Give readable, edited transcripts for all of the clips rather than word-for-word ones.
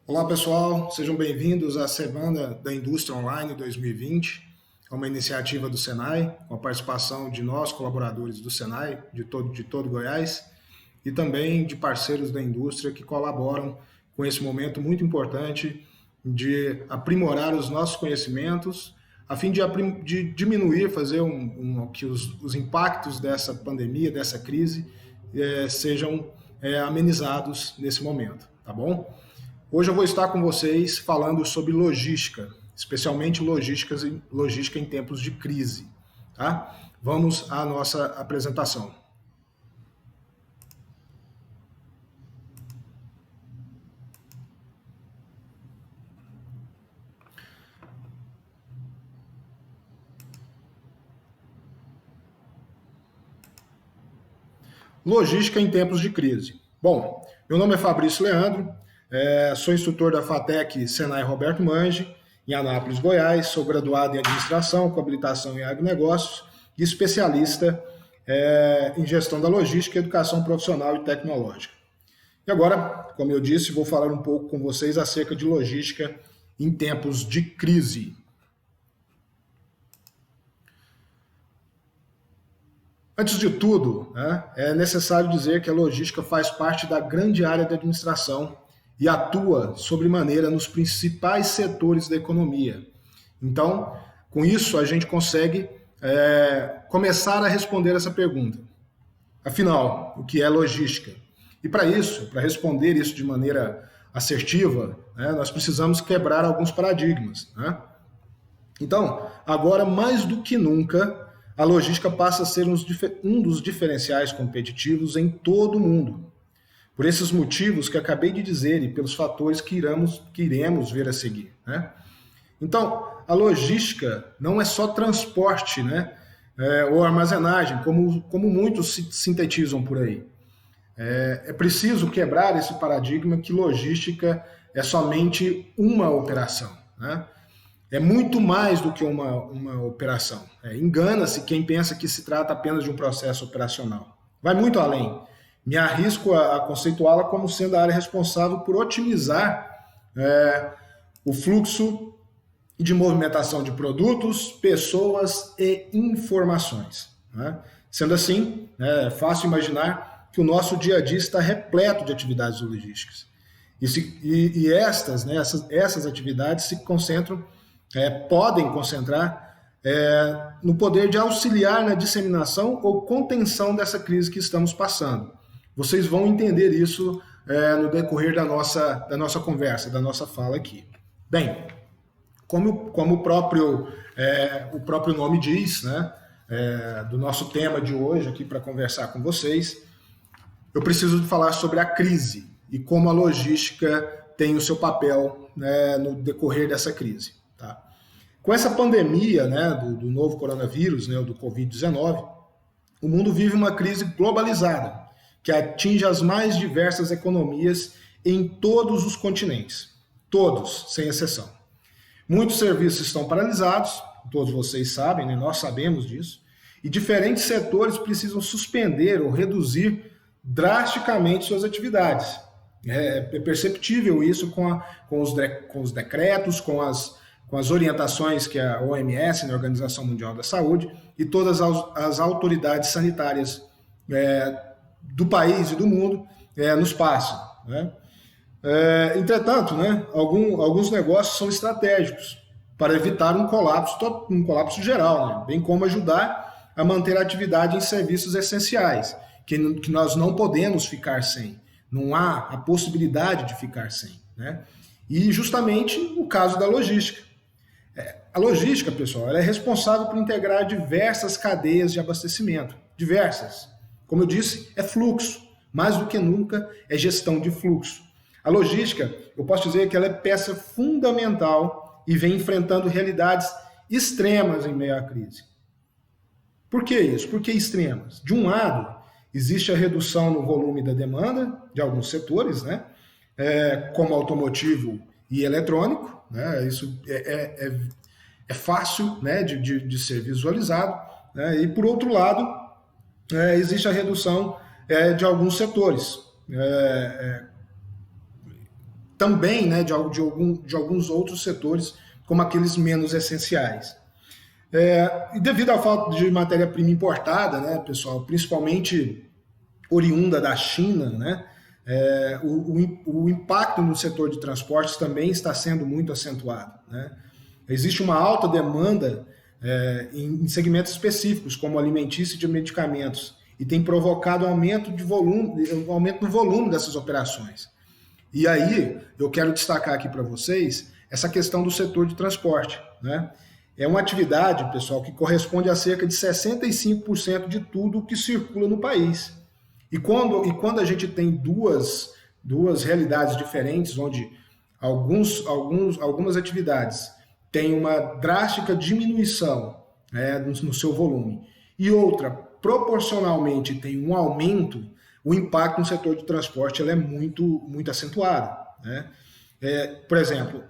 Olá pessoal, sejam bem-vindos à Semana da Indústria Online 2020, é uma iniciativa do Senai, com a participação de nós, colaboradores do Senai, de todo Goiás, e também de parceiros da indústria que colaboram com esse momento muito importante de aprimorar os nossos conhecimentos, a fim de diminuir, fazer que os impactos dessa pandemia, dessa crise, sejam amenizados nesse momento, tá bom? Hoje eu vou estar com vocês falando sobre logística, especialmente logística em tempos de crise. Tá? Vamos à nossa apresentação. Logística em tempos de crise. Bom, meu nome é Fabrício Leandro, sou instrutor da FATEC Senai Roberto Mange, em Anápolis, Goiás, sou graduado em Administração, com habilitação em Agronegócios e especialista em Gestão da Logística, Educação Profissional e Tecnológica. E agora, como eu disse, vou falar um pouco com vocês acerca de logística em tempos de crise. Antes de tudo, é necessário dizer que a logística faz parte da grande área da administração e atua sobremaneira nos principais setores da economia. Então, com isso, a gente consegue começar a responder essa pergunta. Afinal, o que é logística? E para isso, para responder isso de maneira assertiva, nós precisamos quebrar alguns paradigmas. Então, agora mais do que nunca, a logística passa a ser um dos diferenciais competitivos em todo o mundo. Por esses motivos que acabei de dizer e pelos fatores que iremos ver a seguir. Então, a logística não é só transporte, ou armazenagem, como muitos sintetizam por aí. É preciso quebrar esse paradigma que logística é somente uma operação. É muito mais do que uma operação. Engana-se quem pensa que se trata apenas de um processo operacional. Vai muito além. Me arrisco a conceituá-la como sendo a área responsável por otimizar o fluxo de movimentação de produtos, pessoas e informações. Sendo assim, é fácil imaginar que o nosso dia a dia está repleto de atividades logísticas. Essas atividades se concentram podem concentrar no poder de auxiliar na disseminação ou contenção dessa crise que estamos passando. Vocês vão entender isso no decorrer da nossa conversa, da nossa fala aqui. Bem, como o próprio nome diz, do nosso tema de hoje aqui para conversar com vocês, eu preciso falar sobre a crise e como a logística tem o seu papel no decorrer dessa crise. Tá? Com essa pandemia do novo coronavírus, do Covid-19, o mundo vive uma crise globalizada, que atinge as mais diversas economias em todos os continentes. Todos, sem exceção. Muitos serviços estão paralisados, todos vocês sabem, nós sabemos disso, e diferentes setores precisam suspender ou reduzir drasticamente suas atividades. É perceptível isso com os decretos, com as orientações que a OMS, a Organização Mundial da Saúde, e todas as autoridades sanitárias do país e do mundo nos passam. Entretanto, alguns negócios são estratégicos para evitar um colapso geral, bem como ajudar a manter a atividade em serviços essenciais, que nós não podemos ficar sem. Não há a possibilidade de ficar sem. E justamente o caso da logística. A logística, pessoal, ela é responsável por integrar diversas cadeias de abastecimento. Diversas. Como eu disse, é fluxo. Mais do que nunca, é gestão de fluxo. A logística, eu posso dizer que ela é peça fundamental e vem enfrentando realidades extremas em meio à crise. Por que isso? Por que extremas? De um lado, existe a redução no volume da demanda de alguns setores, como automotivo e eletrônico. Isso é fácil de ser visualizado. E, por outro lado, existe a redução de alguns setores, também, né, de alguns outros setores, como aqueles menos essenciais. E devido à falta de matéria-prima importada, né, pessoal, principalmente oriunda da China, né, o impacto no setor de transportes também está sendo muito acentuado, né? Existe uma alta demanda em segmentos específicos, como alimentício e de medicamentos, e tem provocado aumento do volume dessas operações. E aí, eu quero destacar aqui para vocês essa questão do setor de transporte, né? É uma atividade, pessoal, que corresponde a cerca de 65% de tudo que circula no país. E quando a gente tem duas realidades diferentes, onde algumas atividades têm uma drástica diminuição, né, no seu volume, e outra, proporcionalmente, tem um aumento, o impacto no setor de transporte ele é muito acentuado, né? Por exemplo,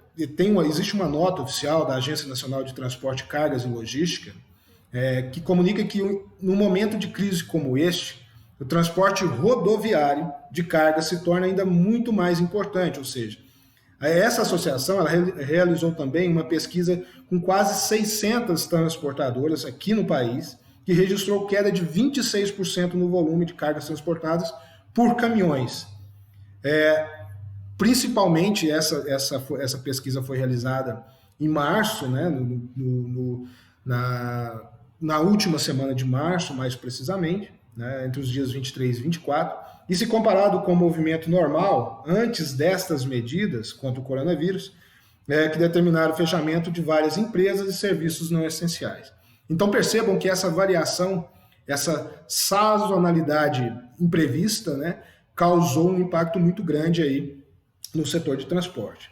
existe uma nota oficial da Agência Nacional de Transporte, Cargas e Logística, que comunica que no momento de crise como este, o transporte rodoviário de carga se torna ainda muito mais importante, ou seja, essa associação ela realizou também uma pesquisa com quase 600 transportadoras aqui no país, que registrou queda de 26% no volume de cargas transportadas por caminhões. Principalmente essa pesquisa foi realizada em março, né, na última semana de março, mais precisamente, né, entre os dias 23 e 24, e se comparado com o movimento normal, antes destas medidas contra o coronavírus, que determinaram o fechamento de várias empresas e serviços não essenciais. Então percebam que essa variação, essa sazonalidade imprevista, né, causou um impacto muito grande aí no setor de transporte.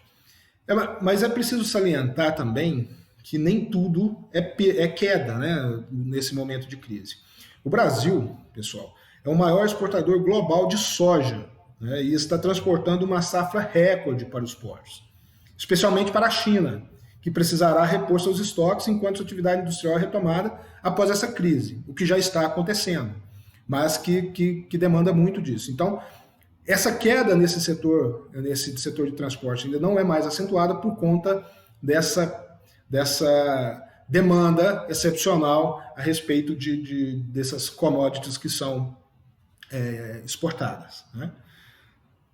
Mas é preciso salientar também que nem tudo é queda, né, nesse momento de crise. O Brasil, pessoal, é o maior exportador global de soja, né, e está transportando uma safra recorde para os portos, especialmente para a China, que precisará repor seus estoques enquanto sua atividade industrial é retomada após essa crise, o que já está acontecendo, mas que demanda muito disso. Então, essa queda nesse setor de transporte ainda não é mais acentuada por conta dessa demanda excepcional a respeito dessas commodities que são exportadas, né?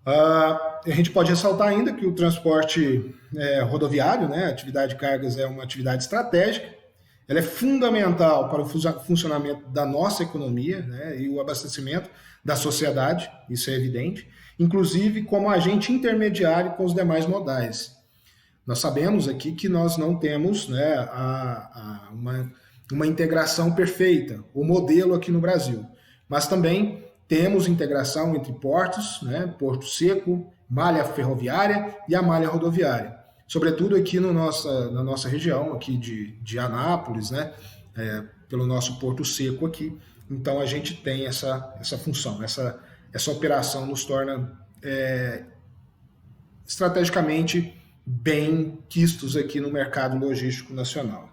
A gente pode ressaltar ainda que o transporte rodoviário, né, a atividade de cargas é uma atividade estratégica, ela é fundamental para o funcionamento da nossa economia, né, e o abastecimento da sociedade, isso é evidente, inclusive como agente intermediário com os demais modais. Nós sabemos aqui que nós não temos, né, uma integração perfeita, o modelo aqui no Brasil, mas também temos integração entre portos, né, Porto Seco, malha ferroviária e a malha rodoviária. Sobretudo aqui na nossa região, aqui de Anápolis, né, pelo nosso Porto Seco aqui. Então a gente tem essa função, essa operação nos torna estrategicamente bem quistos aqui no mercado logístico nacional.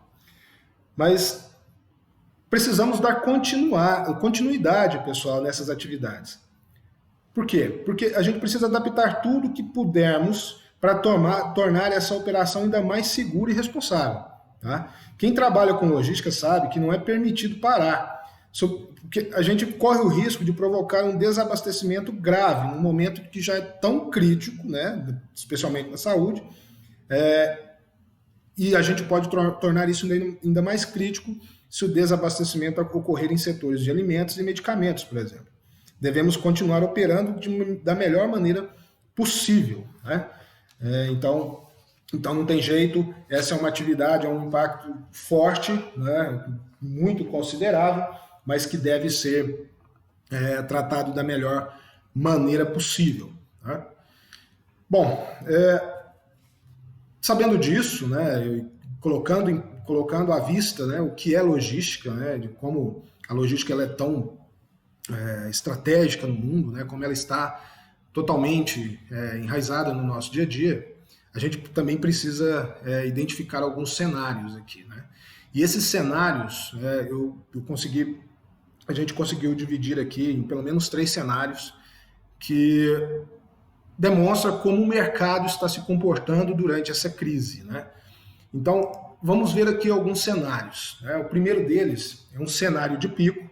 Mas precisamos dar continuidade, pessoal, nessas atividades. Por quê? Porque a gente precisa adaptar tudo que pudermos para tornar essa operação ainda mais segura e responsável. Tá? Quem trabalha com logística sabe que não é permitido parar, porque a gente corre o risco de provocar um desabastecimento grave, num momento que já é tão crítico, né, especialmente na saúde, e a gente pode tornar isso ainda mais crítico se o desabastecimento ocorrer em setores de alimentos e medicamentos, por exemplo. Devemos continuar operando da melhor maneira possível, né? Então não tem jeito, essa é uma atividade, é um impacto forte, né, muito considerável, mas que deve ser tratado da melhor maneira possível. Né? Bom, sabendo disso, né, colocando à vista, né, o que é logística, né, de como a logística ela é tão estratégica no mundo, né, como ela está totalmente enraizada no nosso dia a dia, a gente também precisa identificar alguns cenários aqui, né? E esses cenários, a gente conseguiu dividir aqui em pelo menos 3 cenários que demonstra como o mercado está se comportando durante essa crise, né? Então, vamos ver aqui alguns cenários, né? O primeiro deles é um cenário de pico,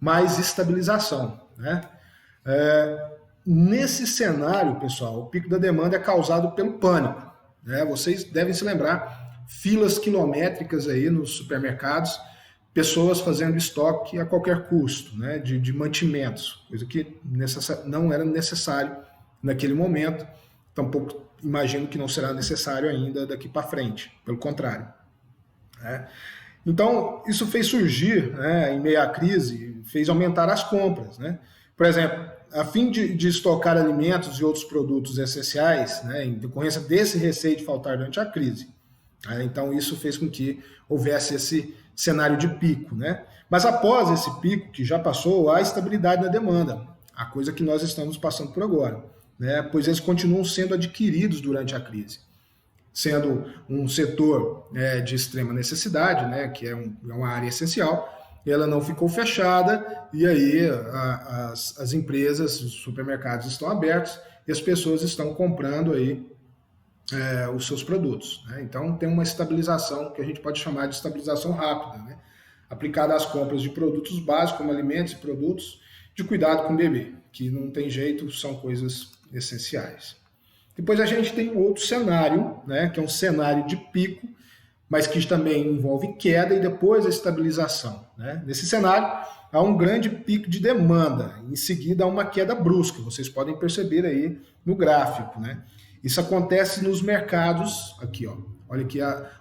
mais estabilização, né? Nesse cenário, pessoal, o pico da demanda é causado pelo pânico, né? Vocês devem se lembrar, filas quilométricas aí nos supermercados, pessoas fazendo estoque a qualquer custo, né? De mantimentos, coisa que não era necessário naquele momento, tampouco imagino que não será necessário ainda daqui para frente, pelo contrário, né? Então, isso fez surgir, né, em meio à crise, fez aumentar as compras, né? Por exemplo, a fim de estocar alimentos e outros produtos essenciais, né, em decorrência desse receio de faltar durante a crise. Né? Então, isso fez com que houvesse esse cenário de pico, né? Mas após esse pico, que já passou, há estabilidade na demanda, a coisa que nós estamos passando por agora, né? Pois eles continuam sendo adquiridos durante a crise, sendo um setor de extrema necessidade, né, que é uma área essencial, ela não ficou fechada, e aí as empresas, os supermercados estão abertos e as pessoas estão comprando aí os seus produtos, né? Então tem uma estabilização que a gente pode chamar de estabilização rápida, né, aplicada às compras de produtos básicos, como alimentos e produtos de cuidado com o bebê, que não tem jeito, são coisas essenciais. Depois a gente tem outro cenário, né, que é um cenário de pico, mas que também envolve queda e depois a estabilização, né? Nesse cenário, há um grande pico de demanda, em seguida há uma queda brusca, vocês podem perceber aí no gráfico, né? Isso acontece nos mercados, aqui, ó, olha aqui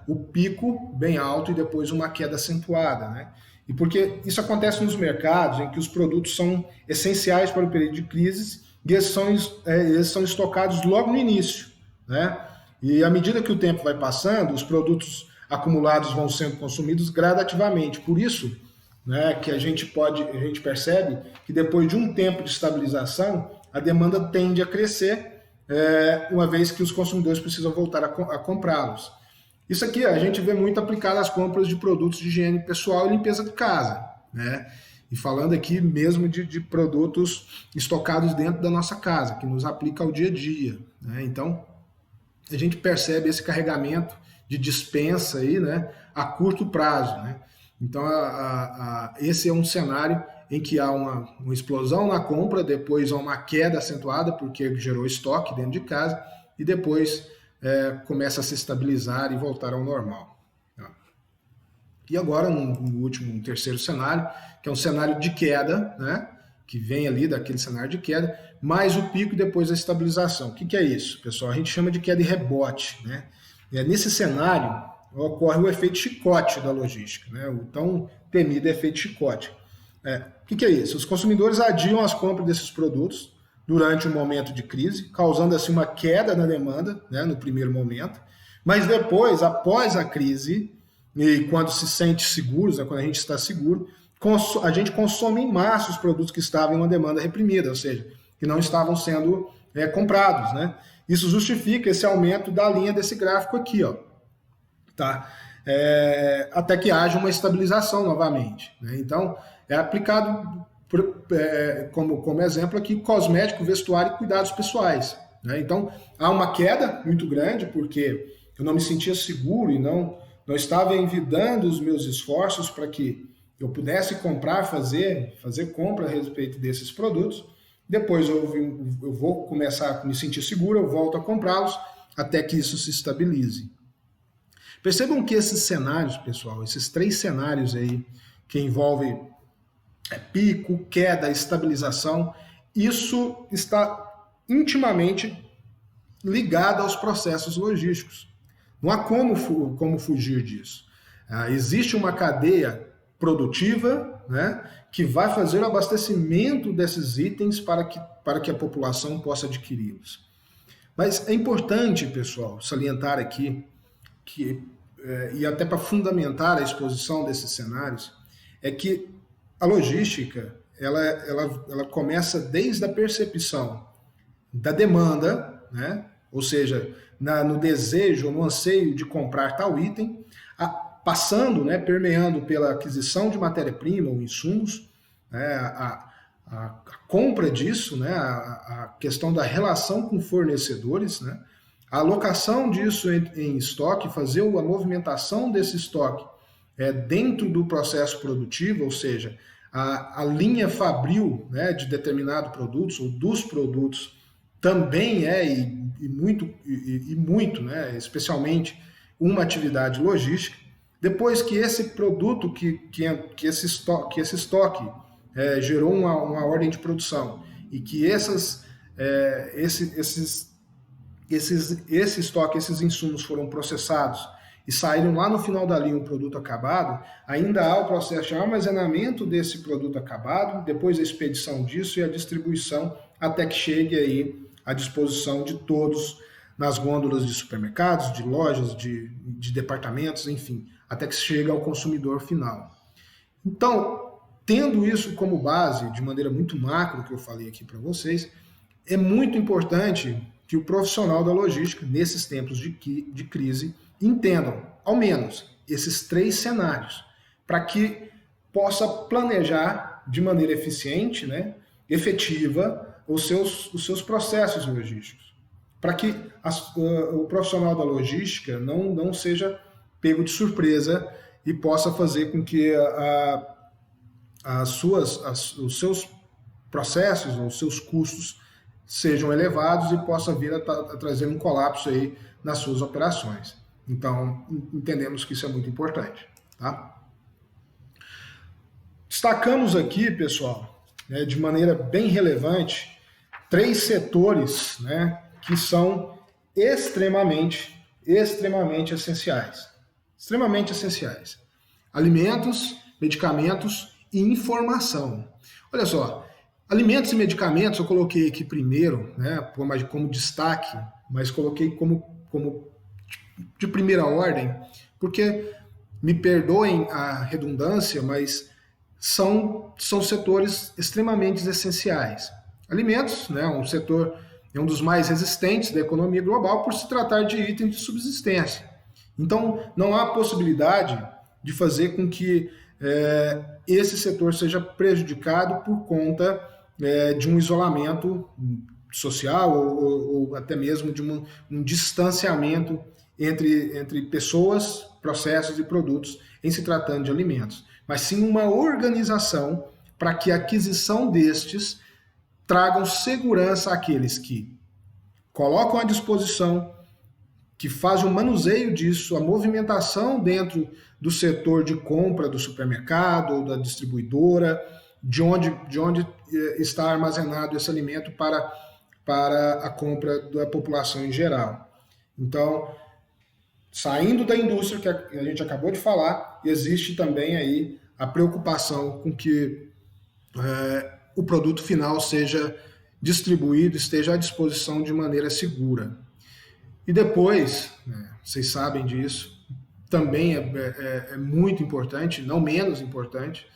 o pico bem alto e depois uma queda acentuada, né? E porque isso acontece nos mercados em que os produtos são essenciais para o período de crise, e eles são estocados logo no início, né? E à medida que o tempo vai passando, os produtos acumulados vão sendo consumidos gradativamente. Por isso, né, que a gente percebe que depois de um tempo de estabilização, a demanda tende a crescer, uma vez que os consumidores precisam voltar a comprá-los. Isso aqui a gente vê muito aplicado às compras de produtos de higiene pessoal e limpeza de casa, né? E falando aqui mesmo de produtos estocados dentro da nossa casa, que nos aplica ao dia a dia, né? Então, a gente percebe esse carregamento de dispensa aí, né, a curto prazo, né? Então, esse é um cenário em que há uma explosão na compra, depois há uma queda acentuada, porque gerou estoque dentro de casa, e depois começa a se estabilizar e voltar ao normal. E agora, no terceiro cenário, que é um cenário de queda, né, que vem ali daquele cenário de queda, mais o pico e depois a estabilização. O que é isso, pessoal? A gente chama de queda e rebote, né? Nesse cenário, ocorre o efeito chicote da logística, né? O tão temido efeito chicote. O que é isso? Os consumidores adiam as compras desses produtos durante um momento de crise, causando assim uma queda na demanda, né, no primeiro momento, mas depois, após a crise, e quando se sente seguros, né, quando a gente está seguro, a gente consome em massa os produtos que estavam em uma demanda reprimida, ou seja, que não estavam sendo comprados, né? Isso justifica esse aumento da linha desse gráfico aqui, ó, tá? Até que haja uma estabilização novamente, né? Então, é aplicado como exemplo aqui, cosmético, vestuário e cuidados pessoais, né? Então, há uma queda muito grande, porque eu não me sentia seguro e não estava envidando os meus esforços para que eu pudesse comprar, fazer compra a respeito desses produtos. Depois eu vou começar a me sentir seguro, eu volto a comprá-los até que isso se estabilize. Percebam que esses cenários, pessoal, esses três cenários aí que envolvem pico, queda, estabilização, isso está intimamente ligado aos processos logísticos. Não há como fugir disso. Existe uma cadeia produtiva, né, que vai fazer o abastecimento desses itens para que a população possa adquiri-los. Mas é importante, pessoal, salientar aqui, e até para fundamentar a exposição desses cenários, é que a logística ela começa desde a percepção da demanda, né, ou seja, no desejo, no anseio de comprar tal item, passando, né, permeando pela aquisição de matéria-prima ou insumos, né, a compra disso, né, a questão da relação com fornecedores, né, a alocação disso em estoque, fazer a movimentação desse estoque dentro do processo produtivo, ou seja, a linha fabril, né, de determinado produtos ou dos produtos também muito, né, especialmente uma atividade logística. Depois que esse produto, que esse estoque gerou uma ordem de produção e que esse estoque, esses insumos foram processados e saíram lá no final da linha um produto acabado, ainda há o processo de armazenamento desse produto acabado, depois a expedição disso e a distribuição até que chegue aí à disposição de todos nas gôndolas de supermercados, de lojas, de departamentos, enfim, até que chegue ao consumidor final. Então, tendo isso como base, de maneira muito macro, que eu falei aqui para vocês, é muito importante que o profissional da logística, nesses tempos de crise, entendam, ao menos, esses 3 cenários, para que possa planejar de maneira eficiente, né, efetiva, os seus processos logísticos, para que o profissional da logística não seja pego de surpresa e possa fazer com que os seus processos, os seus custos sejam elevados e possa vir a trazer um colapso aí nas suas operações. Então, entendemos que isso é muito importante, tá? Destacamos aqui, pessoal, né, de maneira bem relevante, 3 setores, né, que são extremamente essenciais. Extremamente essenciais. Alimentos, medicamentos e informação. Olha só, alimentos e medicamentos eu coloquei aqui primeiro, né, como destaque, mas coloquei como de primeira ordem, porque, me perdoem a redundância, mas são setores extremamente essenciais. Alimentos, né, um setor é um dos mais resistentes da economia global por se tratar de itens de subsistência. Então, não há possibilidade de fazer com que esse setor seja prejudicado por conta de um isolamento social ou até mesmo de um distanciamento entre pessoas, processos e produtos em se tratando de alimentos, mas sim uma organização para que a aquisição destes tragam segurança àqueles que colocam à disposição, que fazem o manuseio disso, a movimentação dentro do setor de compra do supermercado ou da distribuidora, de onde está armazenado esse alimento para a compra da população em geral. Então, saindo da indústria, que a gente acabou de falar, existe também aí a preocupação com que o produto final seja distribuído, esteja à disposição de maneira segura. E depois, vocês sabem disso, também é muito importante, não menos importante,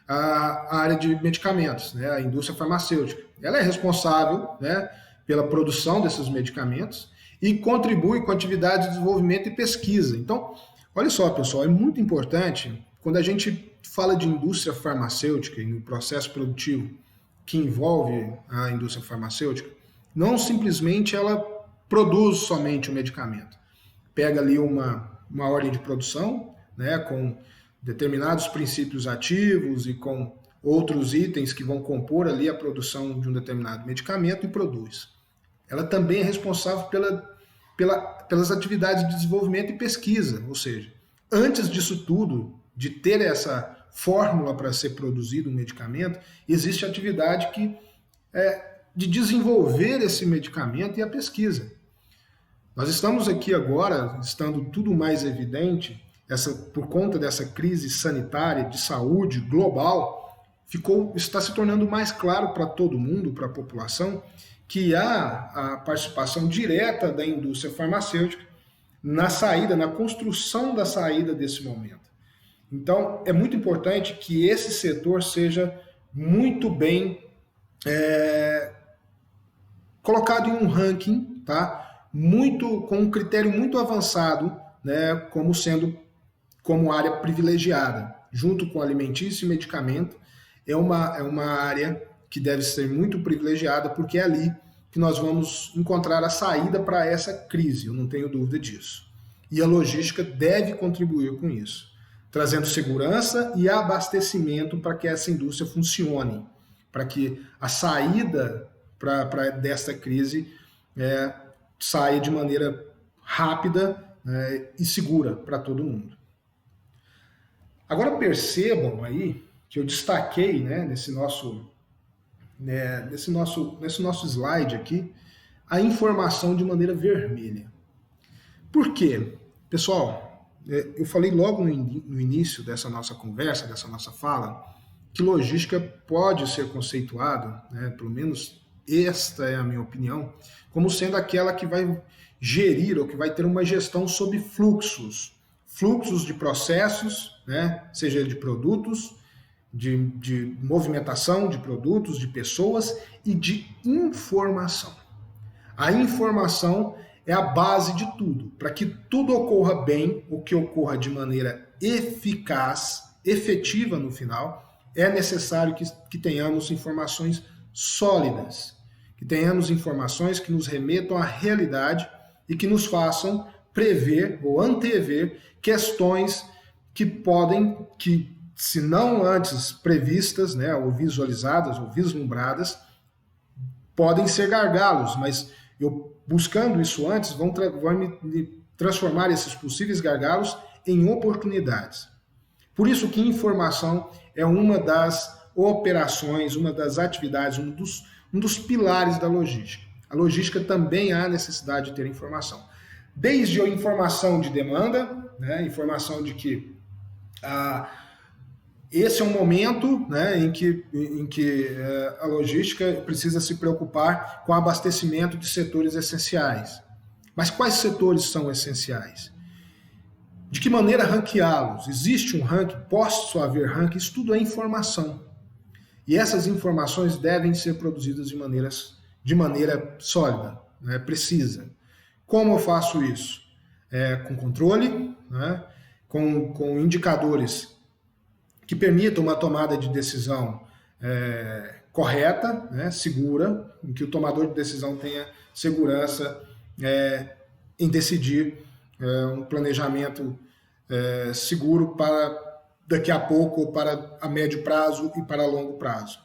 a área de medicamentos, né, a indústria farmacêutica. Ela é responsável, né, pela produção desses medicamentos e contribui com atividades de desenvolvimento e pesquisa. Então, olha só, pessoal, é muito importante, quando a gente fala de indústria farmacêutica e no processo produtivo que envolve a indústria farmacêutica, não simplesmente ela produz somente o medicamento. Pega ali uma ordem de produção, né, com determinados princípios ativos e com outros itens que vão compor ali a produção de um determinado medicamento e produz. Ela também é responsável pelas atividades de desenvolvimento e pesquisa, ou seja, antes disso tudo, de ter essa fórmula para ser produzido um medicamento, existe a atividade de desenvolver esse medicamento e a pesquisa. Nós estamos aqui agora, estando tudo mais evidente, por conta dessa crise sanitária de saúde global, está se tornando mais claro para todo mundo, para a população, que há a participação direta da indústria farmacêutica na construção da saída desse momento. Então, é muito importante que esse setor seja muito bem colocado em um ranking, tá? Com um critério muito avançado, né, como área privilegiada, junto com alimentício e medicamento, é uma área que deve ser muito privilegiada, porque é ali que nós vamos encontrar a saída para essa crise, eu não tenho dúvida disso. E a logística deve contribuir com isso, trazendo segurança e abastecimento para que essa indústria funcione, para que a saída desta crise saia de maneira rápida e segura para todo mundo. Agora percebam aí que eu destaquei, né, nesse nosso slide aqui, a informação de maneira vermelha. Por quê? Pessoal, eu falei logo no início dessa nossa conversa, dessa nossa fala, que logística pode ser conceituada, né, pelo menos esta é a minha opinião, como sendo aquela que vai gerir ou que vai ter uma gestão sobre fluxos de processos, né, seja de produtos, de movimentação de produtos, de pessoas e de informação. A informação é a base de tudo. Para que tudo ocorra bem, o que ocorra de maneira eficaz, efetiva no final, é necessário que tenhamos informações sólidas, que tenhamos informações que nos remetam à realidade e que nos façam prever ou antever questões que podem, se não antes previstas, né, ou visualizadas ou vislumbradas, podem ser gargalos, mas eu buscando isso antes, vão me transformar esses possíveis gargalos em oportunidades. Por isso que informação é uma das operações, uma das atividades, um dos pilares da logística. A logística também há necessidade de ter informação. Desde a informação de demanda, né, informação de que esse é um momento, né, em que a logística precisa se preocupar com o abastecimento de setores essenciais. Mas quais setores são essenciais? De que maneira ranqueá-los? Existe um ranking? Posso haver ranking? Isso tudo é informação. E essas informações devem ser produzidas de maneira sólida, né, precisa. Como eu faço isso? Com controle, né, com indicadores que permitam uma tomada de decisão correta, né, segura, em que o tomador de decisão tenha segurança em decidir um planejamento seguro para daqui a pouco, ou para a médio prazo e para a longo prazo.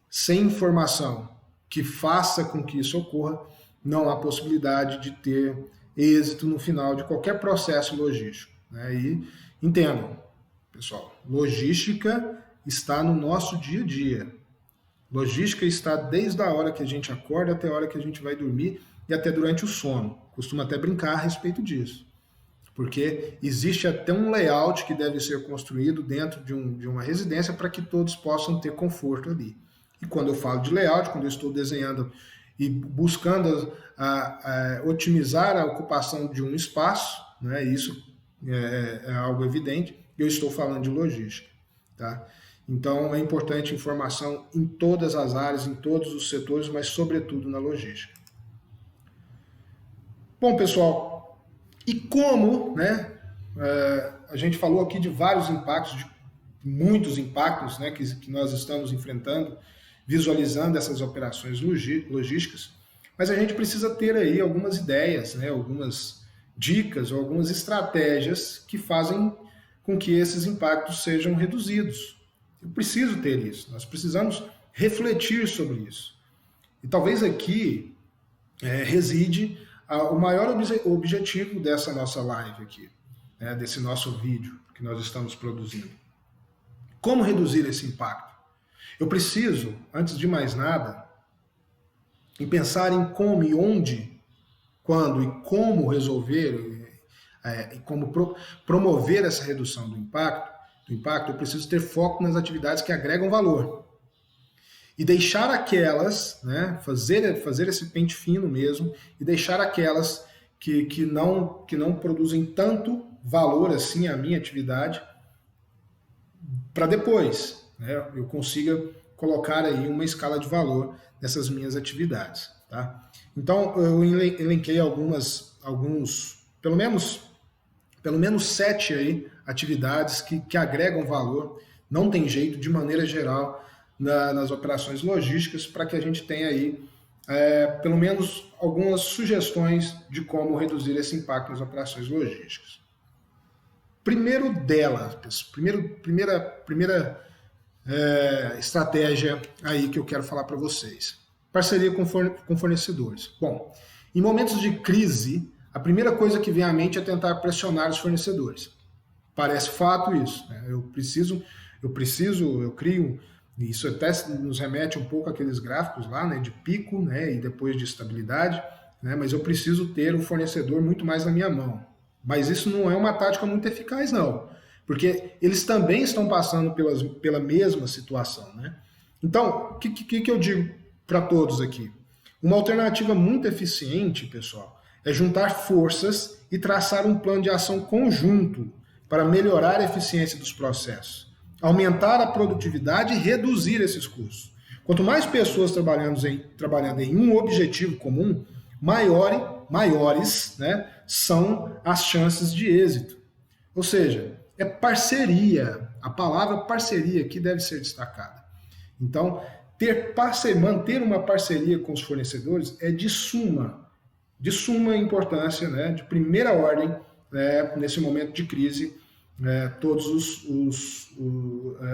Sem informação que faça com que isso ocorra, não há possibilidade de ter êxito no final de qualquer processo logístico, né? E entendam, pessoal, logística está no nosso dia a dia. Logística está desde a hora que a gente acorda até a hora que a gente vai dormir e até durante o sono. Costumo até brincar a respeito disso. Porque existe até um layout que deve ser construído dentro de uma residência para que todos possam ter conforto ali. E quando eu falo de layout, quando eu estou desenhando e buscando otimizar a ocupação de um espaço, né, isso é algo evidente, eu estou falando de logística. Tá? Então é importante informação em todas as áreas, em todos os setores, mas sobretudo na logística. Bom, pessoal, e como, né, a gente falou aqui de vários impactos, de muitos impactos, né, que nós estamos enfrentando, visualizando essas operações logísticas, mas a gente precisa ter aí algumas ideias, né, algumas dicas ou algumas estratégias que fazem com que esses impactos sejam reduzidos. Eu preciso ter isso, nós precisamos refletir sobre isso. E talvez aqui reside o maior objetivo dessa nossa live aqui, né, desse nosso vídeo que nós estamos produzindo. Como reduzir esse impacto? Eu preciso, antes de mais nada, em pensar em como e onde, quando e como resolver, e como promover essa redução do impacto, eu preciso ter foco nas atividades que agregam valor. E deixar aquelas, né, fazer esse pente fino mesmo, e deixar aquelas que não produzem tanto valor assim à minha atividade, para depois, né, eu consiga colocar aí uma escala de valor nessas minhas atividades. Tá? Então, eu elenquei pelo menos 7 aí, atividades que agregam valor, não tem jeito, de maneira geral. nas operações logísticas, para que a gente tenha aí pelo menos algumas sugestões de como reduzir esse impacto nas operações logísticas. Primeira estratégia aí que eu quero falar para vocês. Parceria com fornecedores. Bom, em momentos de crise, a primeira coisa que vem à mente é tentar pressionar os fornecedores. Parece fato isso, né? Eu crio, isso até nos remete um pouco àqueles gráficos lá, né, de pico, né, e depois de estabilidade, né, mas eu preciso ter o fornecedor muito mais na minha mão. Mas isso não é uma tática muito eficaz, não, porque eles também estão passando pela mesma situação, né? Então, o que eu digo para todos aqui? Uma alternativa muito eficiente, pessoal, é juntar forças e traçar um plano de ação conjunto para melhorar a eficiência dos processos, aumentar a produtividade e reduzir esses custos. Quanto mais pessoas trabalhando em um objetivo comum, maiores, né, são as chances de êxito. Ou seja, é parceria. A palavra parceria aqui deve ser destacada. Então, manter uma parceria com os fornecedores é de suma importância, né, de primeira ordem, nesse momento de crise, todas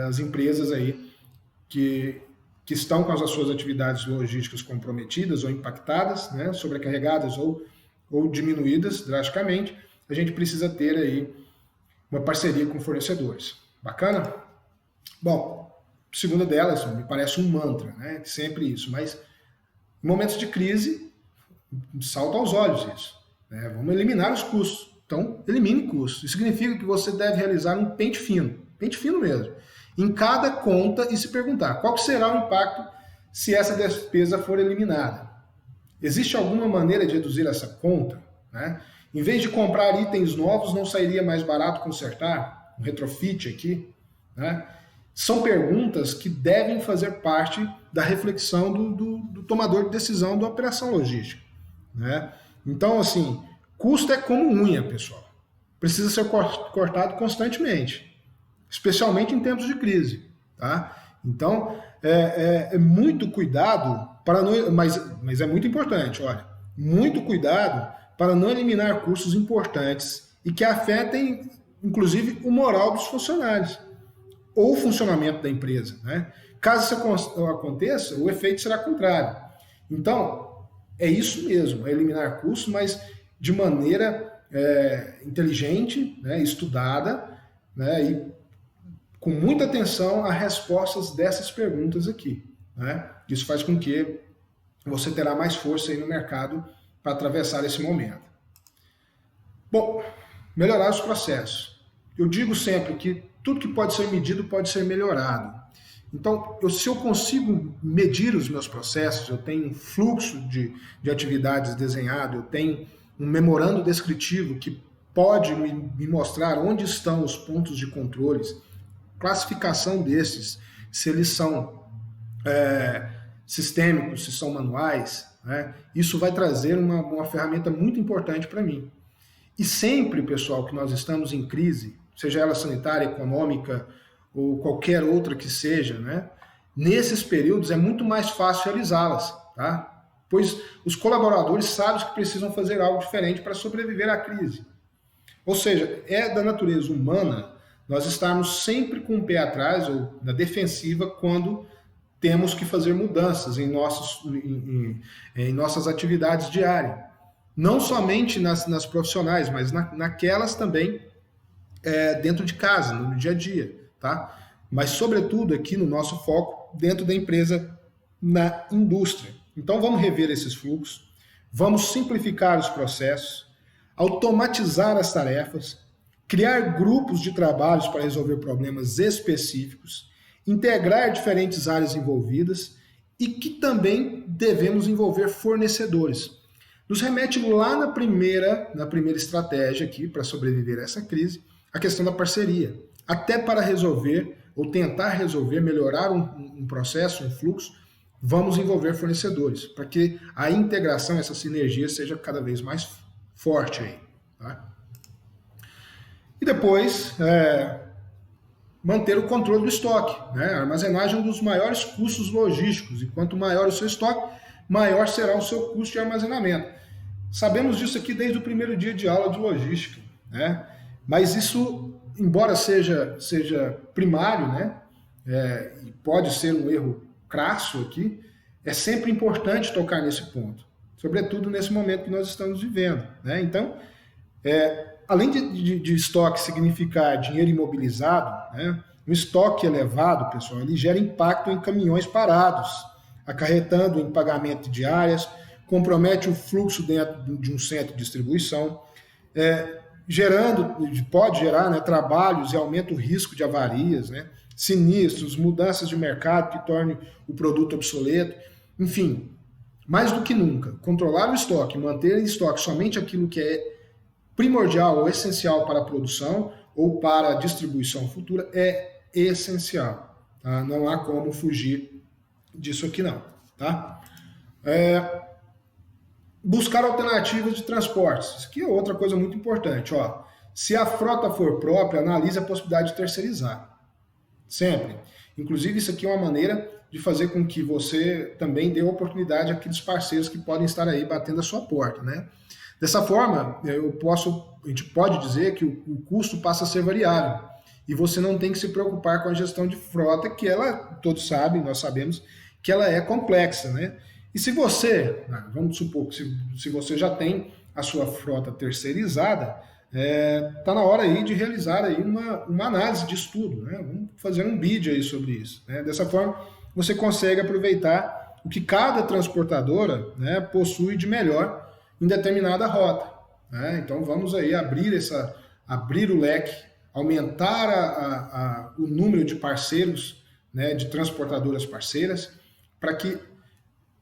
as empresas aí que estão com as suas atividades logísticas comprometidas ou impactadas, né, sobrecarregadas ou diminuídas drasticamente, a gente precisa ter aí uma parceria com fornecedores. Bacana? Bom, segunda delas, me parece um mantra, né, sempre isso, mas em momentos de crise, salta aos olhos isso, né, vamos eliminar os custos. Então, elimine custos. Isso significa que você deve realizar um pente fino mesmo, em cada conta e se perguntar qual será o impacto se essa despesa for eliminada. Existe alguma maneira de reduzir essa conta? Né? Em vez de comprar itens novos, não sairia mais barato consertar? Um retrofit aqui? Né? São perguntas que devem fazer parte da reflexão do tomador de decisão da operação logística. Né? Então, assim, custo é como unha, pessoal. Precisa ser cortado constantemente, especialmente em tempos de crise. Tá? Então, é muito cuidado, mas é muito importante, olha, muito cuidado para não eliminar custos importantes e que afetem, inclusive, o moral dos funcionários ou o funcionamento da empresa. Né? Caso isso aconteça, o efeito será contrário. Então, é isso mesmo, é eliminar custos, mas de maneira inteligente, né, estudada, né, e com muita atenção às respostas dessas perguntas aqui. Né? Isso faz com que você terá mais força aí no mercado para atravessar esse momento. Bom, melhorar os processos. Eu digo sempre que tudo que pode ser medido pode ser melhorado. Então, se eu consigo medir os meus processos, eu tenho um fluxo de atividades desenhado, eu tenho um memorando descritivo que pode me mostrar onde estão os pontos de controles, classificação desses, se eles são sistêmicos, se são manuais, né? Isso vai trazer uma ferramenta muito importante para mim. E sempre, pessoal, que nós estamos em crise, seja ela sanitária, econômica ou qualquer outra que seja, né? Nesses períodos é muito mais fácil realizá-las, tá? Pois os colaboradores sabem que precisam fazer algo diferente para sobreviver à crise. Ou seja, é da natureza humana nós estarmos sempre com o pé atrás ou na defensiva quando temos que fazer mudanças em nossas atividades diárias. Não somente nas profissionais, mas naquelas também dentro de casa, no dia a dia. Tá? Mas, sobretudo, aqui no nosso foco, dentro da empresa, na indústria. Então, vamos rever esses fluxos, vamos simplificar os processos, automatizar as tarefas, criar grupos de trabalhos para resolver problemas específicos, integrar diferentes áreas envolvidas e que também devemos envolver fornecedores. Nos remete lá na primeira estratégia aqui para sobreviver a essa crise, a questão da parceria. Até para resolver ou tentar resolver, melhorar um processo, um fluxo, vamos envolver fornecedores, para que a integração, essa sinergia seja cada vez mais forte aí. Tá? E depois, manter o controle do estoque. Né? A armazenagem é um dos maiores custos logísticos, e quanto maior o seu estoque, maior será o seu custo de armazenamento. Sabemos disso aqui desde o primeiro dia de aula de logística, né? Mas isso, embora seja primário, né? E pode ser um erro crasso aqui, é sempre importante tocar nesse ponto, sobretudo nesse momento que nós estamos vivendo, né? Então, além de estoque significar dinheiro imobilizado, né? Um estoque elevado, pessoal, ele gera impacto em caminhões parados, acarretando em pagamento de diárias, compromete o fluxo dentro de um centro de distribuição, pode gerar, né, trabalhos e aumenta o risco de avarias, né, sinistros, mudanças de mercado que tornem o produto obsoleto. Enfim, mais do que nunca, controlar o estoque, manter em estoque somente aquilo que é primordial ou essencial para a produção ou para a distribuição futura é essencial. Tá? Não há como fugir disso aqui não. Tá? Buscar alternativas de transportes. Isso aqui é outra coisa muito importante. Ó. Se a frota for própria, analise a possibilidade de terceirizar. Sempre. Inclusive, isso aqui é uma maneira de fazer com que você também dê oportunidade àqueles parceiros que podem estar aí batendo a sua porta, né? Dessa forma, a gente pode dizer que o custo passa a ser variável e você não tem que se preocupar com a gestão de frota, que ela, todos sabem, nós sabemos, que ela é complexa, né? E se você, vamos supor que se você já tem a sua frota terceirizada, está na hora aí de realizar aí uma análise de estudo, né? Vamos fazer um vídeo aí sobre isso, né? Dessa forma, você consegue aproveitar o que cada transportadora, né, possui de melhor em determinada rota. Né? Então vamos aí abrir o leque, aumentar o número de parceiros, né, de transportadoras parceiras, para que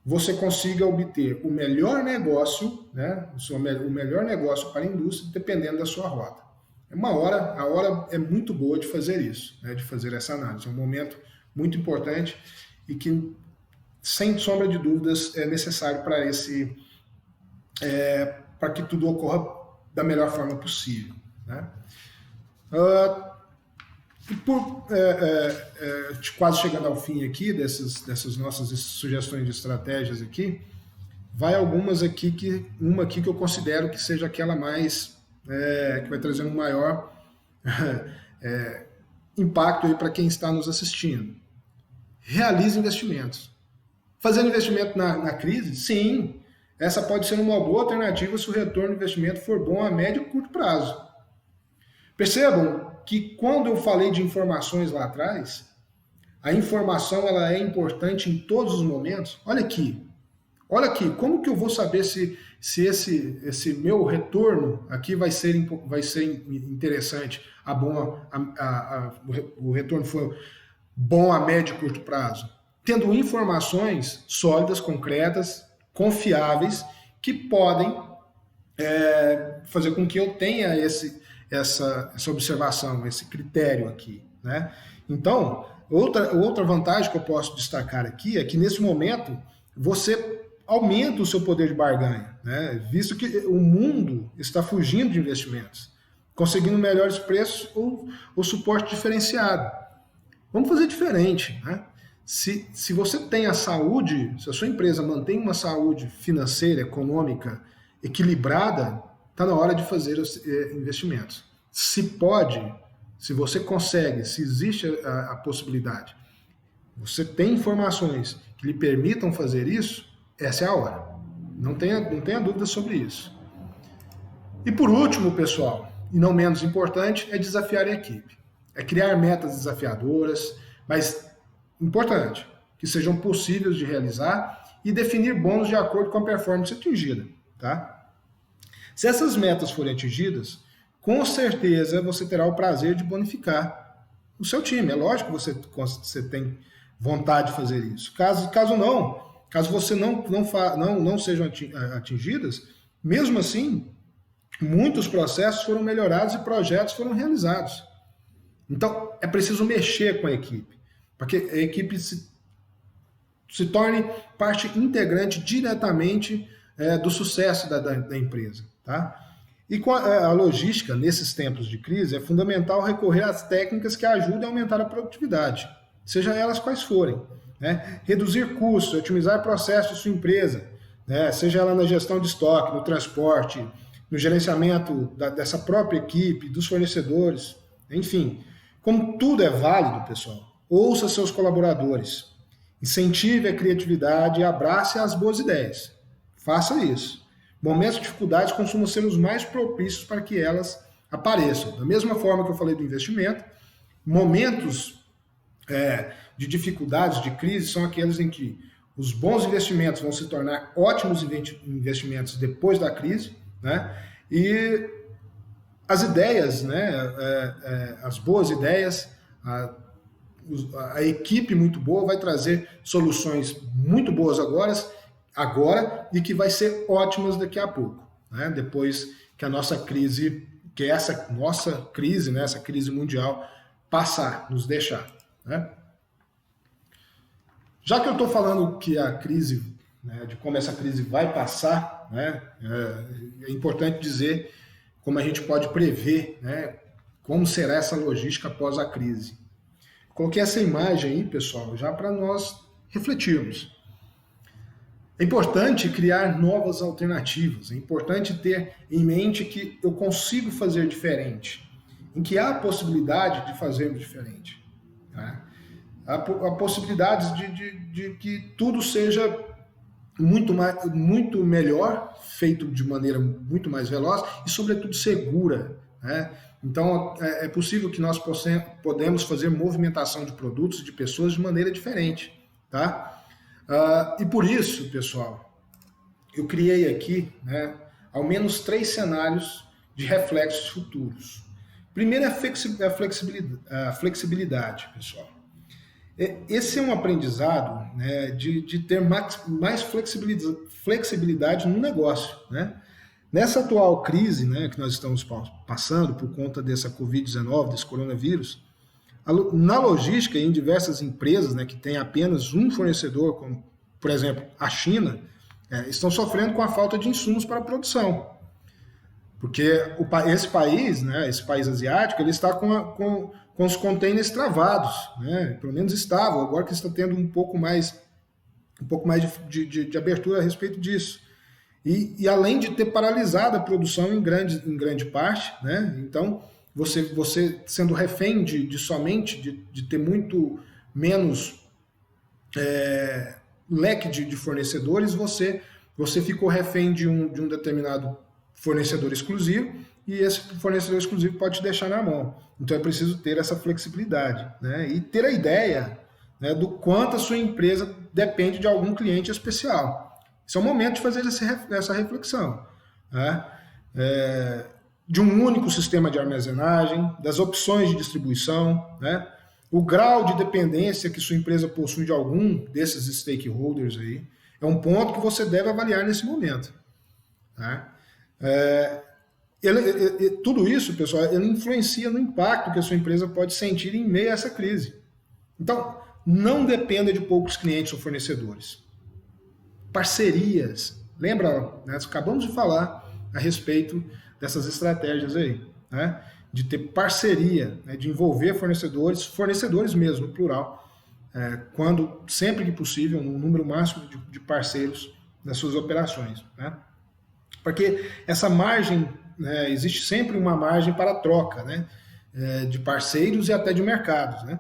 você consiga obter o melhor negócio, né, o melhor negócio para a indústria, dependendo da sua rota. A hora é muito boa de fazer isso, né, de fazer essa análise. É um momento muito importante e que, sem sombra de dúvidas, é necessário para que tudo ocorra da melhor forma possível. Né? Quase chegando ao fim aqui dessas nossas sugestões de estratégias aqui, vai algumas aqui uma aqui que eu considero que seja aquela mais que vai trazer um maior impacto aí para quem está nos assistindo. Realize investimentos. Fazendo investimento na crise, sim, essa pode ser uma boa alternativa se o retorno do investimento for bom a médio e curto prazo. Percebam que quando eu falei de informações lá atrás, a informação ela é importante em todos os momentos. Olha aqui, como que eu vou saber se esse meu retorno aqui vai ser interessante, o retorno for bom a médio e curto prazo? Tendo informações sólidas, concretas, confiáveis, que podem fazer com que eu tenha essa observação, esse critério aqui. Né? Então, outra vantagem que eu posso destacar aqui é que, nesse momento, você aumenta o seu poder de barganha, né? Visto que o mundo está fugindo de investimentos, conseguindo melhores preços ou suporte diferenciado. Vamos fazer diferente, né? Se você tem a saúde, se a sua empresa mantém uma saúde financeira, econômica equilibrada, está na hora de fazer os investimentos. Se você consegue, se existe a possibilidade, você tem informações que lhe permitam fazer isso, essa é a hora. Não tenha dúvida sobre isso. E por último, pessoal, e não menos importante, é desafiar a equipe. É criar metas desafiadoras, mas importante, que sejam possíveis de realizar e definir bônus de acordo com a performance atingida. Tá? Se essas metas forem atingidas, com certeza você terá o prazer de bonificar o seu time. É lógico que você tem vontade de fazer isso. Caso não, caso você não sejam atingidas, mesmo assim, muitos processos foram melhorados e projetos foram realizados. Então, é preciso mexer com a equipe, para que a equipe se torne parte integrante diretamente do sucesso da empresa. Tá? E com a logística, nesses tempos de crise, é fundamental recorrer às técnicas que ajudem a aumentar a produtividade, seja elas quais forem. Né? Reduzir custos, otimizar processos de sua empresa, né? Seja ela na gestão de estoque, no transporte, no gerenciamento dessa própria equipe, dos fornecedores, enfim. Como tudo é válido, pessoal, ouça seus colaboradores, incentive a criatividade e abrace as boas ideias. Faça isso. Momentos de dificuldades costumam ser os mais propícios para que elas apareçam. Da mesma forma que eu falei do investimento, momentos de dificuldades, de crise, são aqueles em que os bons investimentos vão se tornar ótimos investimentos depois da crise, né? E as ideias, né? As boas ideias, a equipe muito boa vai trazer soluções muito boas agora e que vai ser ótimas daqui a pouco, né? Depois que a nossa crise, que essa nossa crise, né? Essa crise mundial passar, nos deixar, né? Já que eu estou falando que a crise, né, de como essa crise vai passar, né, é importante dizer como a gente pode prever, né, como será essa logística após a crise. Coloquei essa imagem aí, pessoal, já para nós refletirmos. É importante criar novas alternativas, é importante ter em mente que eu consigo fazer diferente, em que há possibilidade de fazermos diferente. Tá? Há possibilidades de que tudo seja muito melhor, feito de maneira muito mais veloz e, sobretudo, segura. Né? Então, é possível que nós podemos fazer movimentação de produtos e de pessoas de maneira diferente. Tá? E por isso, pessoal, eu criei aqui, né, ao menos 3 cenários de reflexos futuros. Primeiro é a flexibilidade, pessoal. Esse é um aprendizado, né, de ter mais flexibilidade no negócio. Né? Nessa atual crise, né, que nós estamos passando por conta dessa Covid-19, desse coronavírus, na logística e em diversas empresas, né, que têm apenas um fornecedor, como, por exemplo, a China, estão sofrendo com a falta de insumos para a produção. Porque esse país, né, esse país asiático, ele está com os containers travados, né? Pelo menos estavam, agora que está tendo um pouco mais de abertura a respeito disso. E além de ter paralisado a produção em grande parte, né? Então, você sendo refém de ter muito menos leque de fornecedores, você ficou refém de um determinado fornecedor exclusivo, e esse fornecedor exclusivo pode te deixar na mão. Então é preciso ter essa flexibilidade, né? E ter a ideia, né, do quanto a sua empresa depende de algum cliente especial. Esse é o momento de fazer essa reflexão, né? De um único sistema de armazenagem, das opções de distribuição, né? O grau de dependência que sua empresa possui de algum desses stakeholders aí, é um ponto que você deve avaliar nesse momento. Né? Tudo isso, pessoal, ele influencia no impacto que a sua empresa pode sentir em meio a essa crise. Então, não dependa de poucos clientes ou fornecedores. Parcerias. Lembra, né, nós acabamos de falar a respeito dessas estratégias aí, né, de ter parceria, né, de envolver fornecedores mesmo, no plural, sempre que possível, um número máximo de parceiros nas suas operações. Né? Porque essa margem, né, existe sempre uma margem para troca, né, de parceiros e até de mercados. Né?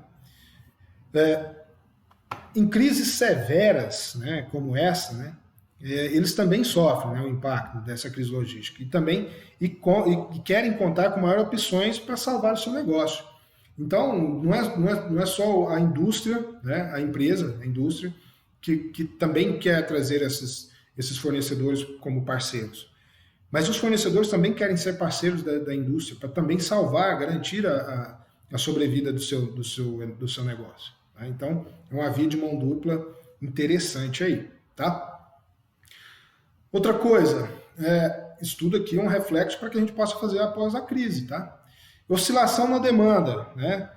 Em crises severas, né, como essa, né, eles também sofrem, né, o impacto dessa crise logística e querem contar com maiores opções para salvar o seu negócio. Então, não é só a indústria, né, a indústria, que também quer trazer esses fornecedores como parceiros. Mas os fornecedores também querem ser parceiros da indústria para também salvar, garantir a sobrevida do seu negócio. Tá? Então, é uma via de mão dupla interessante aí. Tá? Outra coisa, estudo aqui um reflexo para que a gente possa fazer após a crise. Tá? Oscilação na demanda. Né?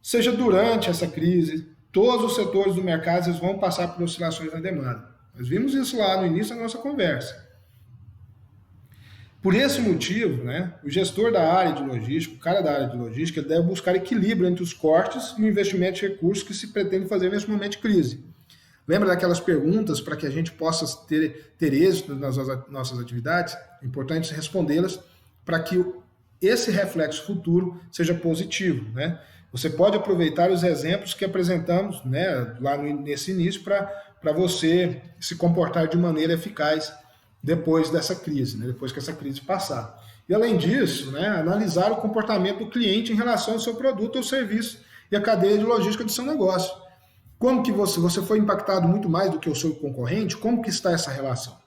Seja durante essa crise, todos os setores do mercado eles vão passar por oscilações na demanda. Nós vimos isso lá no início da nossa conversa. Por esse motivo, né, o gestor da área de logística, o cara da área de logística, ele deve buscar equilíbrio entre os cortes e o investimento de recursos que se pretende fazer nesse momento de crise. Lembra daquelas perguntas para que a gente possa ter êxito nas nossas atividades? É importante respondê-las para que esse reflexo futuro seja positivo, né? Você pode aproveitar os exemplos que apresentamos, né, lá nesse início para você se comportar de maneira eficaz depois dessa crise, né, depois que essa crise passar. E além disso, né, analisar o comportamento do cliente em relação ao seu produto ou serviço e a cadeia de logística do seu negócio. Como que você foi impactado muito mais do que o seu concorrente? Como que está essa relação?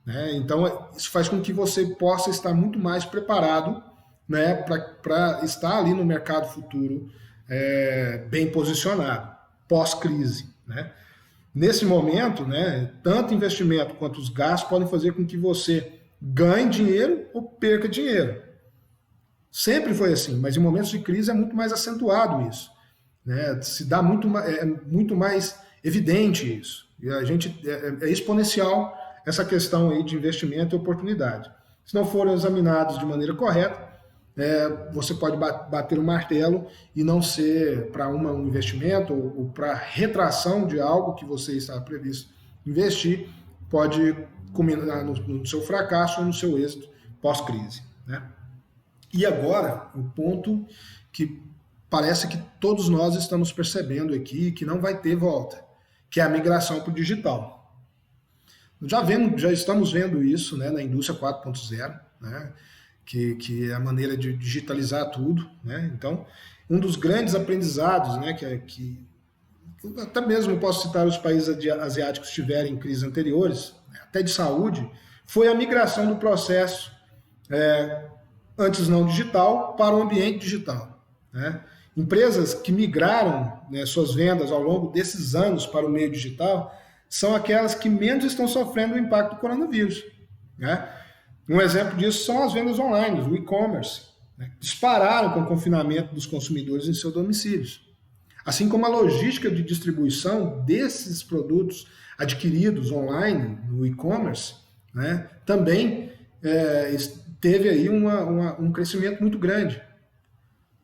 Né? Então, isso faz com que você possa estar muito mais preparado, né, para estar ali no mercado futuro bem posicionado, pós-crise. Né? Nesse momento, né, tanto investimento quanto os gastos podem fazer com que você ganhe dinheiro ou perca dinheiro. Sempre foi assim, mas em momentos de crise é muito mais acentuado isso. Né? Se dá muito mais evidente isso. E a gente é exponencial essa questão aí de investimento e oportunidade. Se não forem examinados de maneira correta, você pode bater o martelo e não ser para um investimento ou para retração de algo que você estava previsto investir, pode culminar no seu fracasso ou no seu êxito pós-crise. Né? E agora, o ponto que parece que todos nós estamos percebendo aqui que não vai ter volta, que é a migração para o digital. Já estamos vendo isso, né, na indústria 4.0, né, que é a maneira de digitalizar tudo. Né? Então, um dos grandes aprendizados, né, que até mesmo posso citar os países asiáticos que tiverem crises anteriores, até de saúde, foi a migração do processo antes não digital para o ambiente digital. Né? Empresas que migraram, né, suas vendas ao longo desses anos para o meio digital são aquelas que menos estão sofrendo o impacto do coronavírus. Né? Um exemplo disso são as vendas online, o e-commerce. Né? Dispararam com o confinamento dos consumidores em seus domicílios. Assim como a logística de distribuição desses produtos adquiridos online, no e-commerce, né, também teve aí um crescimento muito grande.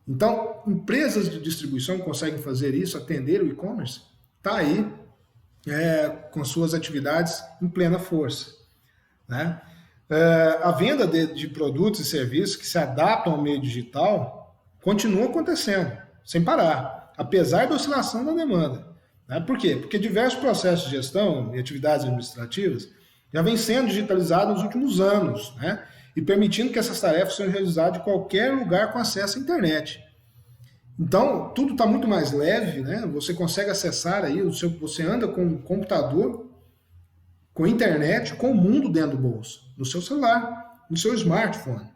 Então, empresas de distribuição conseguem fazer isso, atender o e-commerce, está aí com suas atividades em plena força. Né? A venda de produtos e serviços que se adaptam ao meio digital continua acontecendo, sem parar, apesar da oscilação da demanda. Né? Por quê? Porque diversos processos de gestão e atividades administrativas já vêm sendo digitalizados nos últimos anos, né? E permitindo que essas tarefas sejam realizadas de qualquer lugar com acesso à internet. Então, tudo está muito mais leve, né? Você consegue acessar aí, você anda com um computador, com internet, com o mundo dentro do bolso, no seu celular, no seu smartphone.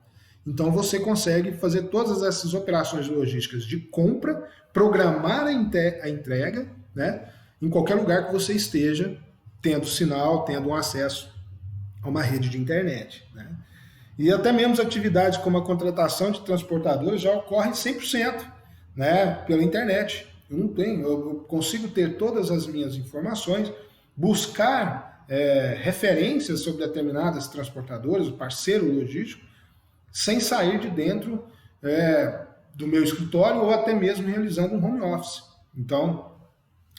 Então, você consegue fazer todas essas operações logísticas de compra, programar a entrega, né? Em qualquer lugar que você esteja, tendo sinal, tendo um acesso a uma rede de internet. Né? E até mesmo atividades como a contratação de transportadores já ocorrem 100%, né, pela internet. Eu consigo ter todas as minhas informações, buscar referências sobre determinadas transportadoras, o parceiro logístico, sem sair de dentro do meu escritório ou até mesmo realizando um home office. Então,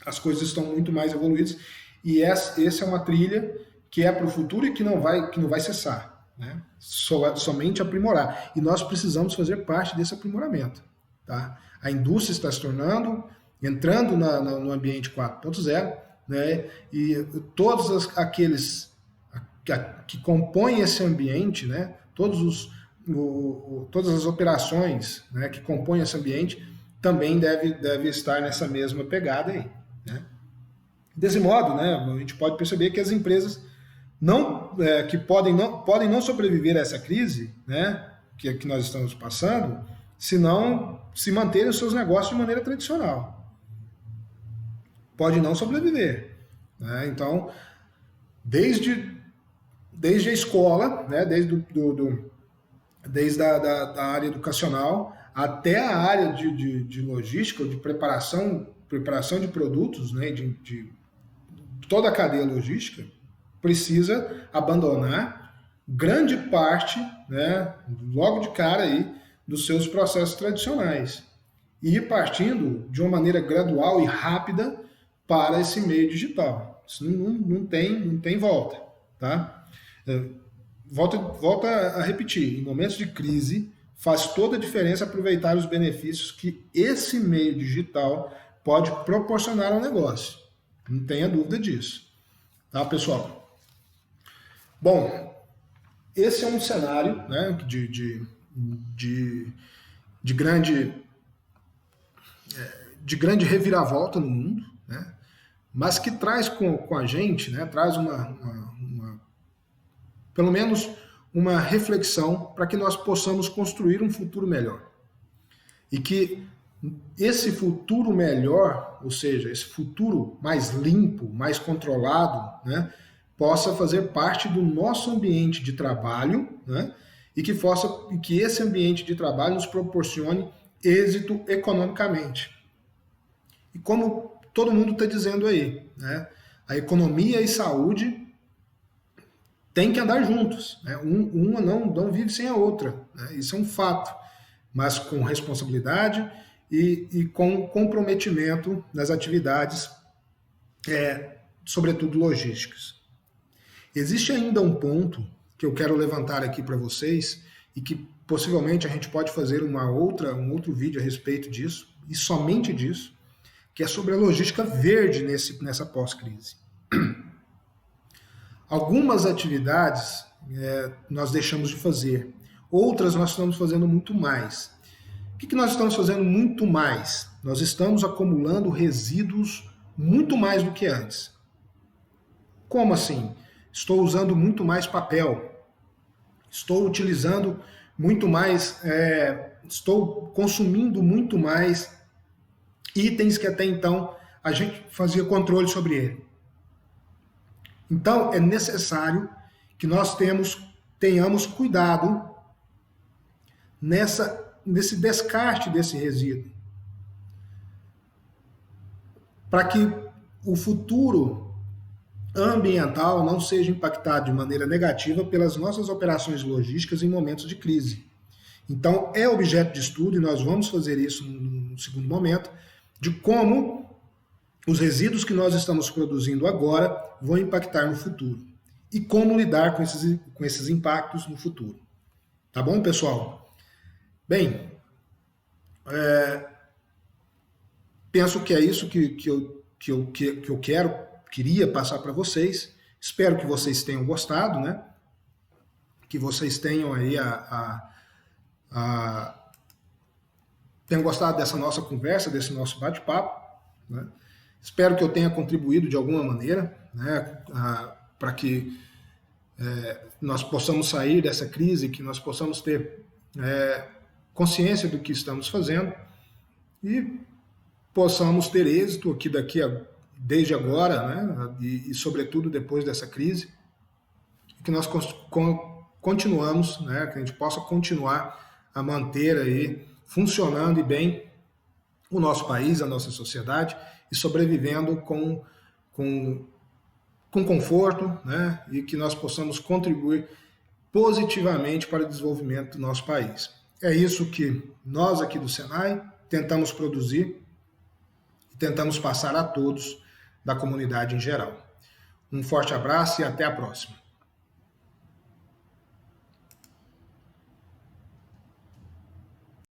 as coisas estão muito mais evoluídas e essa é uma trilha que é para o futuro e que não vai cessar. Né? Somente aprimorar. E nós precisamos fazer parte desse aprimoramento. Tá? A indústria está se entrando no ambiente 4.0, né? E todos aqueles que compõem esse ambiente, né? Todas as operações, né, que compõem esse ambiente também deve estar nessa mesma pegada aí. Né? Desse modo, né, a gente pode perceber que as empresas que podem não sobreviver a essa crise, né, que nós estamos passando, se não se manterem os seus negócios de maneira tradicional. Pode não sobreviver. Né? Então, desde a escola, né, desde a área educacional até a área de logística, de preparação de produtos, né, de toda a cadeia logística, precisa abandonar grande parte né, logo de cara aí, dos seus processos tradicionais e ir partindo de uma maneira gradual e rápida para esse meio digital. Isso não tem volta, tá? Volta a repetir, em momentos de crise, faz toda a diferença aproveitar os benefícios que esse meio digital pode proporcionar ao negócio. Não tenha dúvida disso. Tá, pessoal? Bom, esse é um cenário, né, de grande reviravolta no mundo, né, mas que traz com a gente, né, traz pelo menos uma reflexão para que nós possamos construir um futuro melhor. E que esse futuro melhor, ou seja, esse futuro mais limpo, mais controlado, né, possa fazer parte do nosso ambiente de trabalho, né, e que esse ambiente de trabalho nos proporcione êxito economicamente. E como todo mundo está dizendo aí, né, a economia e saúde têm que andar juntos, né, uma não vive sem a outra, né, isso é um fato, mas com responsabilidade e com comprometimento nas atividades, sobretudo logísticas. Existe ainda um ponto que eu quero levantar aqui para vocês e que possivelmente a gente pode fazer um outro vídeo a respeito disso, e somente disso, que é sobre a logística verde nessa pós-crise. Algumas atividades nós deixamos de fazer, outras nós estamos fazendo muito mais. O que nós estamos fazendo muito mais? Nós estamos acumulando resíduos muito mais do que antes. Como assim? Estou usando muito mais papel, estou utilizando muito mais, estou consumindo muito mais itens que até então a gente fazia controle sobre ele. Então é necessário que nós tenhamos cuidado nesse descarte desse resíduo, para que o futuro ambiental não seja impactado de maneira negativa pelas nossas operações logísticas em momentos de crise. Então, é objeto de estudo, e nós vamos fazer isso no segundo momento, de como os resíduos que nós estamos produzindo agora vão impactar no futuro e como lidar com esses impactos no futuro. Tá bom, pessoal? Bem, penso que é isso que eu queria passar para vocês. Espero que vocês tenham gostado, né? Que vocês tenham aí tenham gostado dessa nossa conversa, desse nosso bate-papo, né? Espero que eu tenha contribuído de alguma maneira, né, para que nós possamos sair dessa crise, que nós possamos ter consciência do que estamos fazendo e possamos ter êxito aqui desde agora, né, e sobretudo depois dessa crise, que nós continuamos, né, que a gente possa continuar a manter aí funcionando e bem o nosso país, a nossa sociedade, e sobrevivendo com conforto, né, e que nós possamos contribuir positivamente para o desenvolvimento do nosso país. É isso que nós aqui do Senai tentamos produzir e tentamos passar a todos da comunidade em geral. Um forte abraço e até a próxima.